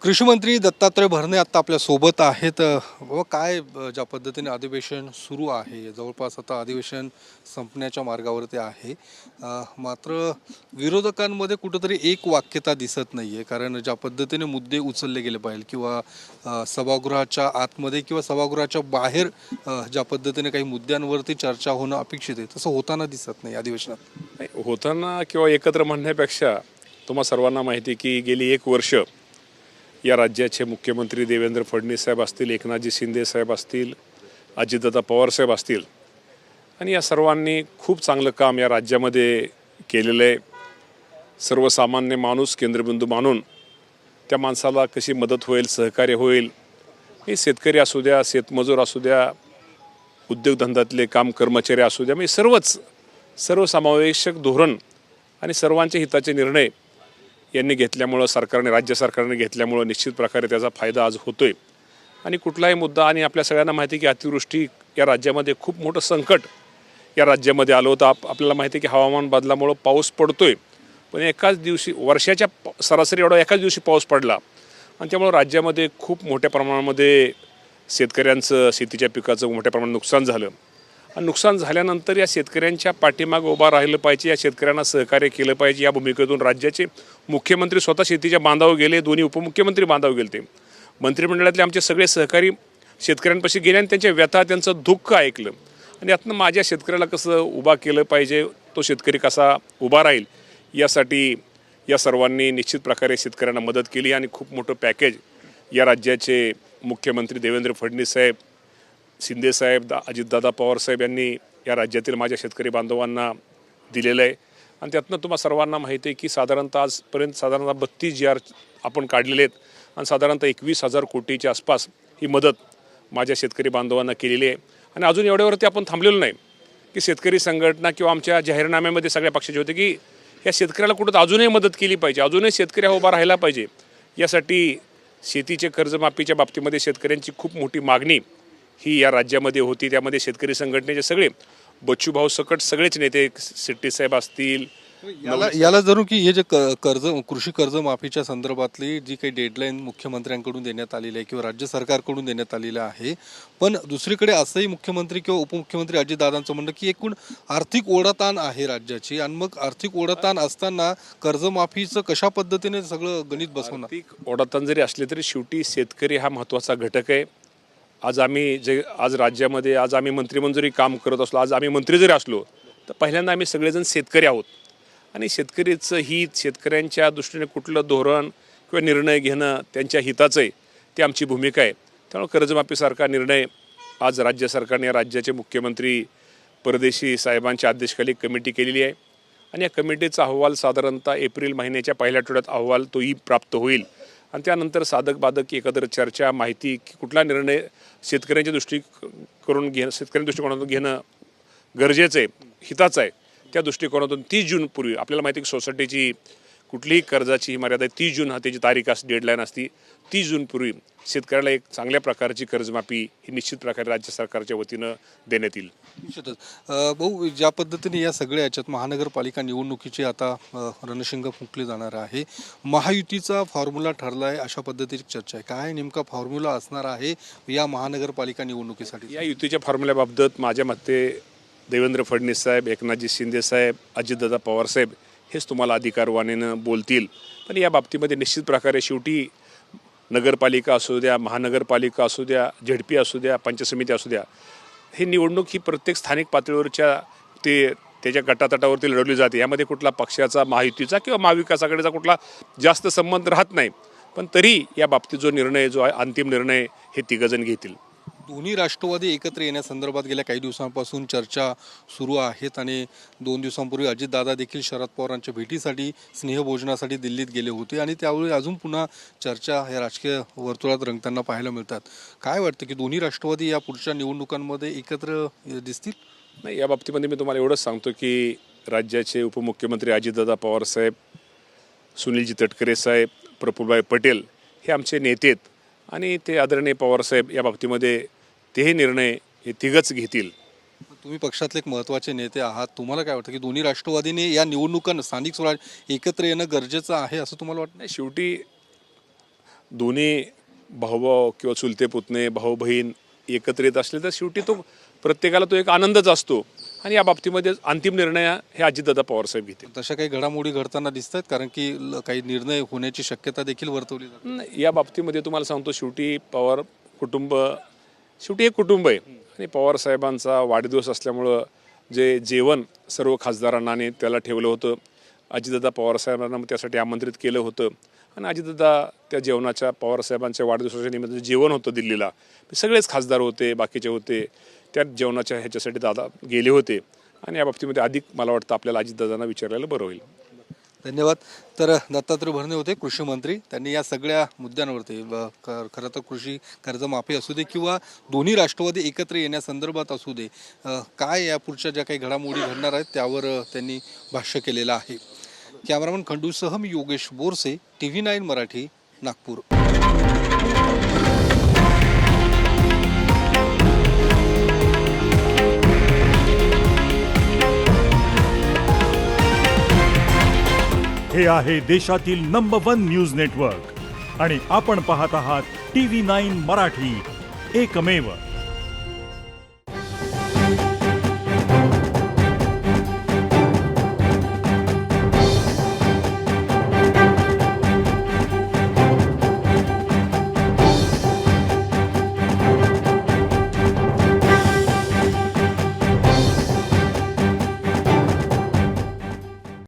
कृषी मंत्री दत्तात्रय भरणे आता आपल्या सोबत आहेत. व काय ज्या पद्धतीने अधिवेशन सुरू आहे, जवळपास आता अधिवेशन संपण्याच्या मार्गावरती आहे. मात्र विरोधकांमध्ये कुठंतरी एक वाक्यता दिसत नाही आहे. कारण ज्या पद्धतीने मुद्दे उचलले गेले पाहिजे किंवा सभागृहाच्या आतमध्ये किंवा सभागृहाच्या बाहेर ज्या पद्धतीने काही मुद्द्यांवरती चर्चा होणं अपेक्षित आहे, तसं होताना दिसत नाही अधिवेशनात. नाही, होताना किंवा एकत्र म्हणण्यापेक्षा तुम्हा सर्वांना माहिती की गेली 1 वर्ष या राज्याचे मुख्यमंत्री देवेंद्र फडणवीस साहेब असतील, एकनाथजी शिंदे साहेब असतील, अजितदादा पवार साहेब असतील आणि या सर्वांनी खूप चांगलं काम या राज्यामध्ये केलेलं आहे. सर्वसामान्य माणूस केंद्रबिंदू मानून त्या माणसाला कशी मदत होईल, सहकार्य होईल, हे शेतकरी असू द्या, शेतमजूर असू द्या, उद्योगधंद्यातले काम कर्मचारी असू द्या, म्हणजे सर्वसमावेशक धोरण आणि सर्वांच्या हिताचे निर्णय यांनी घेतल्यामुळं राज्य सरकारने घेतल्यामुळं निश्चित प्रकारे त्याचा फायदा आज होतोय. आणि कुठलाही मुद्दा, आणि आपल्या सगळ्यांना माहिती आहे की अतिवृष्टी या राज्यामध्ये खूप मोठं संकट या राज्यामध्ये आलं होतं. आपल्याला माहिती आहे की हवामान बदलामुळं पाऊस पडतोय, पण एकाच दिवशी वर्षाच्या सरासरी एवढा एकाच दिवशी पाऊस पडला आणि त्यामुळं राज्यामध्ये खूप मोठ्या प्रमाणामध्ये शेतकऱ्यांचं शेतीच्या पिकाचं मोठ्या प्रमाणात नुकसान झालं. आणि नुकसान झाल्यानंतर या शेतकऱ्यांच्या पाठीमागं उभा राहिलं पाहिजे, या शेतकऱ्यांना सहकार्य केलं पाहिजे. या भूमिकेतून राज्याचे मुख्यमंत्री स्वतः शेतीच्या बांधावर गेले, दोन्ही उपमुख्यमंत्री बांधावर गेले. ते मंत्रिमंडळातले आमचे सगळे सहकारी शेतकऱ्यांपाशी गेले आणि त्यांच्या व्यथा, त्यांचं दुःख ऐकलं आणि यातनं माझ्या शेतकऱ्याला कसं उभा केलं पाहिजे, तो शेतकरी कसा उभा राहील, यासाठी या सर्वांनी निश्चित प्रकारे शेतकऱ्यांना मदत केली. आणि खूप मोठं पॅकेज या राज्याचे मुख्यमंत्री देवेंद्र फडणवीस साहेब, शिंदे साहेब, अजितदादा पवार साहेब यांनी या राज्यातील माझ्या शेतकरी बांधवांना दिलेलं आहे. आणि त्यातनं तुम्हा सर्वांना माहिती आहे की साधारणतः आजपर्यंत 32 GR आपण काढलेले आहेत आणि साधारणतः 21,000 कोटीच्या आसपास ही मदत माझ्या शेतकरी बांधवांना केलेली आहे. आणि अजून एवढ्यावरती आपण थांबलेलो नाही की शेतकरी संघटना किंवा आमच्या जाहीरनाम्यामध्ये सगळ्या पक्षाचे होते की या शेतकऱ्याला कुठं अजूनही मदत केली पाहिजे, अजूनही शेतकरी हा उभा राहिला पाहिजे. यासाठी शेतीचे कर्जमाफीच्या बाबतीमध्ये शेतकऱ्यांची खूप मोठी मागणी ही या राज्यामध्ये होती. त्यामध्ये शेतकरी संघटनेचे सगळे बच्चूभाऊ सकट सगळेच नेते, शेट्टी साहेब असतील, याला जणू की हे जे कृषी कर्जमाफीच्या संदर्भातली जी काही डेडलाईन मुख्यमंत्र्यांकडून देण्यात आलेली आहे किंवा राज्य सरकारकडून देण्यात आलेलं आहे, पण दुसरीकडे असंही मुख्यमंत्री किंवा उपमुख्यमंत्री अजितदादांचं म्हणणं की एकूण आर्थिक ओढाताण आहे राज्याची, आणि मग आर्थिक ओढाताण असताना कर्जमाफीचं कशा पद्धतीने सगळं गणित बसवणार. आर्थिक ओढाताण जरी असले तरी शेवटी शेतकरी हा महत्त्वाचा घटक आहे. आज राज्यामध्ये आम्ही मंत्री जरी काम करत असलो, आज आम्ही मंत्री जरी असलो, तर पहिल्यांदा आम्ही सगळेजण शेतकरी आहोत आणि शेतकरीचं हित, शेतकऱ्यांच्या दृष्टीने कुठलं धोरण किंवा निर्णय घेणं त्यांच्या हिताचं आहे, ती आमची भूमिका आहे. त्यामुळे कर्जमाफीसारखा निर्णय आज राज्य सरकारने, या राज्याचे मुख्यमंत्री परदेशी साहेबांच्या अध्यक्षतेखाली कमिटी केलेली आहे आणि या कमिटीचा अहवाल साधारणतः एप्रिल महिन्याच्या पहिल्या आठवड्यात अहवाल तोही प्राप्त होईल. आणि त्यानंतर साधक बाधक एकत्र चर्चा, माहिती की कुठला निर्णय शेतकऱ्यांच्या दृष्टिकोनातून घेणं गरजेचं आहे, हिताचं आहे. त्या दृष्टिकोनातून 30 जूनपूर्वी आपल्याला माहिती आहे की सोसायटीची कुठलीही कर्जाची मर्यादा 30 जून हा त्याची तारीख असते, डेडलाईन असती. 30 जूनपूर्वी शेतकऱ्याला एक चांगल्या प्रकारची कर्जमाफी ही निश्चित प्रकारे राज्य सरकारच्या वतीनं देण्यात येईल. निश्चितच. भाऊ, ज्या पद्धतीने या सगळ्या याच्यात महानगरपालिका निवडणुकीची आता रणशिंग फुंकली जाणार आहे, महायुतीचा फॉर्म्युला ठरला आहे अशा पद्धतीची चर्चा आहे. काय नेमका फॉर्म्युला असणार आहे या महानगरपालिका निवडणुकीसाठी? या युतीच्या फॉर्म्युल्याबाबत माझ्या मते देवेंद्र फडणवीस साहेब, एकनाथजी शिंदे साहेब, अजितदादा पवार साहेब हेच तुम्हाला अधिकारवाणीनं बोलतील. पण या बाबतीमध्ये निश्चित प्रकारे शेवटी नगरपालिका असू द्या, महानगरपालिका असू द्या, झेडपी असू द्या, पंचायत समिती असू द्या, ही निवडणूक ही प्रत्येक स्थानिक पातळीवरच्या त्याच्या गटातटावरती लढवली जाते. यामध्ये कुठला पक्षाचा, महायुतीचा किंवा महाविकास आघाडीचा कुठला जास्त संबंध राहत नाही. पण तरी या बाबतीत जो आहे अंतिम निर्णय हे तिघजण घेतील. दोन्ही राष्ट्रवादी एकत्र येण्यासंदर्भात गेल्या काही दिवसांपासून चर्चा सुरू आहेत आणि 2 दिवसांपूर्वी अजितदादा देखील शरद पवारांच्या भेटीसाठी, स्नेहभोजनासाठी दिल्लीत गेले होते आणि त्यावेळी अजून पुन्हा चर्चा या राजकीय वर्तुळात रंगताना पाहायला मिळतात. काय वाटतं की दोन्ही राष्ट्रवादी या पुढच्या निवडणुकांमध्ये एकत्र दिसतील? नाही, या बाबतीमध्ये मी तुम्हाला एवढंच सांगतो की राज्याचे उपमुख्यमंत्री अजितदादा पवार साहेब, सुनीलजी तटकरे साहेब, प्रफुल्लभाई पटेल हे आमचे नेते आहेत आणि ते आदरणीय पवारसाहेब या बाबतीमध्ये तेही निर्णय हे तिघच घेतील. तुम्ही पक्षातले एक महत्त्वाचे नेते आहात, तुम्हाला काय वाटतं की दोन्ही राष्ट्रवादीने या निवडणुकांना स्थानिक स्वराज एकत्र येणं गरजेचं आहे असं तुम्हाला वाटतं? नाही, शेवटी दोन्ही भाऊभाऊ किंवा चुलते पुतणे भाऊ बहीण एकत्रित असले तर शेवटी तो प्रत्येकाला तो एक आनंदच असतो आणि या बाबतीमध्ये अंतिम निर्णय हे अजितदादा पवारसाहेब घेतील. तशा काही घडामोडी घडताना दिसत आहेत कारण की काही निर्णय होण्याची शक्यता देखील वर्तवली जाते. नाही, या बाबतीमध्ये तुम्हाला सांगतो शेवटी पवार कुटुंब शेवटी एक कुटुंब आहे आणि पवार साहेबांचा वाढदिवस असल्यामुळं जे जेवण सर्व खासदारांना आणि त्याला ठेवलं होतं, अजितदादा पवारसाहेबांना त्यासाठी आमंत्रित केलं होतं आणि अजितदादा त्या जेवणाच्या पवारसाहेबांच्या वाढदिवसाच्या निमित्तानं जेवण होतं दिल्लीला, सगळेच खासदार होते, बाकीचे होते, त्या जेवणाच्या ह्याच्यासाठी दादा गेले होते आणि या बाबतीमध्ये अधिक मला वाटतं आपल्याला अजितदादांना विचारलेलं बरं होईल. धन्यवाद. तर दत्तात्रय भरणे होते कृषी मंत्री. त्यांनी या सगळ्या मुद्द्यांवरती खरं तर कृषी कर्जमाफी असू दे किंवा दोन्ही राष्ट्रवादी एकत्र येण्यासंदर्भात असू दे, काय या पुढच्या ज्या काही घडामोडी घडणार आहेत त्यावर त्यांनी भाष्य केलेलं आहे. कॅमेरामन खंडूसह मी योगेश बोरसे, TV9 मराठी, नागपूर. हे आहे देशातील नंबर 1 न्यूज नेटवर्क आणि आपण पाहत आहात TV9 मराठी, एकमेव.